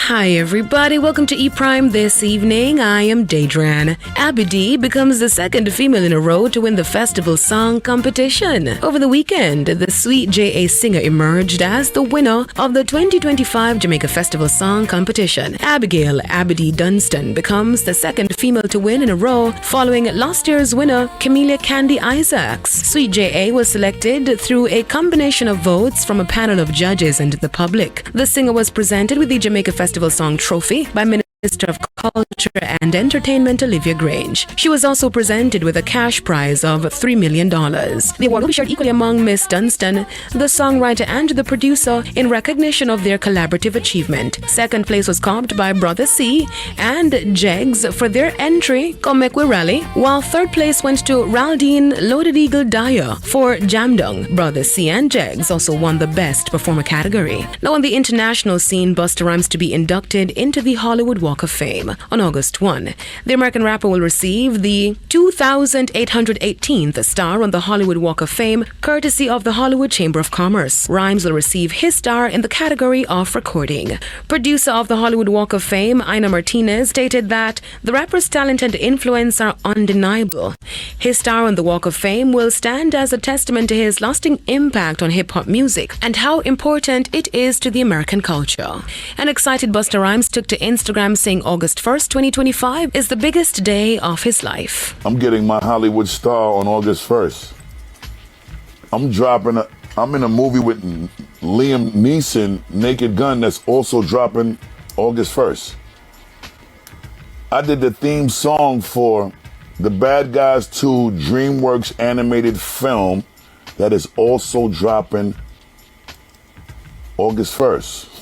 Hi everybody, welcome to E Prime this evening. I am Daedran. Abby becomes the second female in a row to win the festival song competition. Over the weekend, the Sweet J.A. singer emerged as the winner of the 2025 Jamaica Festival Song Competition. Abigail Abby Dunstan becomes the second female to win in a row following last year's winner, Camellia Candy Isaacs. Sweet J.A. was selected through a combination of votes from a panel of judges and the public. The singer was presented with the Jamaica Festival Song Trophy by Minister of Culture and Entertainment Olivia Grange. She was also presented with a cash prize of $3 million. The award will be shared equally among Miss Dunstan, the songwriter and the producer in recognition of their collaborative achievement. Second place was copped by Brother C and Jegs for their entry, Come Make We Rally, while third place went to Raldine Loaded Eagle Dyer for Jamdung. Brother C and Jegs also won the Best Performer category. Now on the international scene, Busta Rhymes to be inducted into the Hollywood Walk of Fame. On August 1, the American rapper will receive the 2,818th star on the Hollywood Walk of Fame, courtesy of the Hollywood Chamber of Commerce. Rhymes will receive his star in the category of recording. Producer of the Hollywood Walk of Fame, Ina Martinez, stated that the rapper's talent and influence are undeniable. His star on the Walk of Fame will stand as a testament to his lasting impact on hip-hop music and how important it is to the American culture. An excited Busta Rhymes took to Instagram saying August 1st, 2025 is the biggest day of his life. I'm getting my Hollywood star on August 1st. I'm in a movie with Liam Neeson, Naked Gun, that's also dropping August 1st. I did the theme song for the Bad Guys 2 DreamWorks animated film that is also dropping August 1st.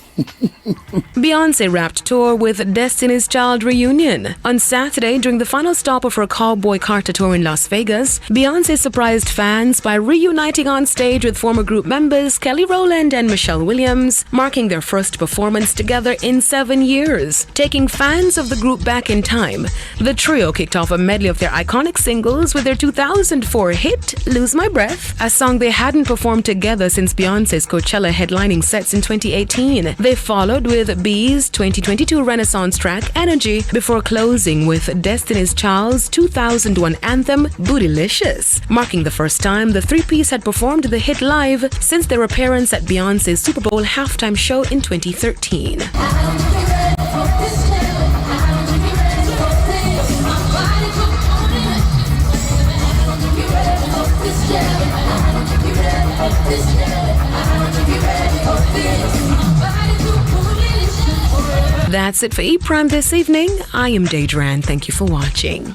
Beyonce wrapped tour with Destiny's Child reunion. On Saturday, during the final stop of her Cowboy Carter tour in Las Vegas, Beyonce surprised fans by reuniting on stage with former group members Kelly Rowland and Michelle Williams, marking their first performance together in 7 years. Taking fans of the group back in time, the trio kicked off a medley of their iconic singles with their 2004 hit, Lose My Breath, a song they hadn't performed together since Beyonce's Coachella headlining sets in 2018. They followed with B's 2022 Renaissance track Energy before closing with Destiny's Child's 2001 anthem Bootylicious, marking the first time the three-piece had performed the hit live since their appearance at Beyonce's Super Bowl halftime show in 2013. That's it for E Prime this evening. I am Daedran. Thank you for watching.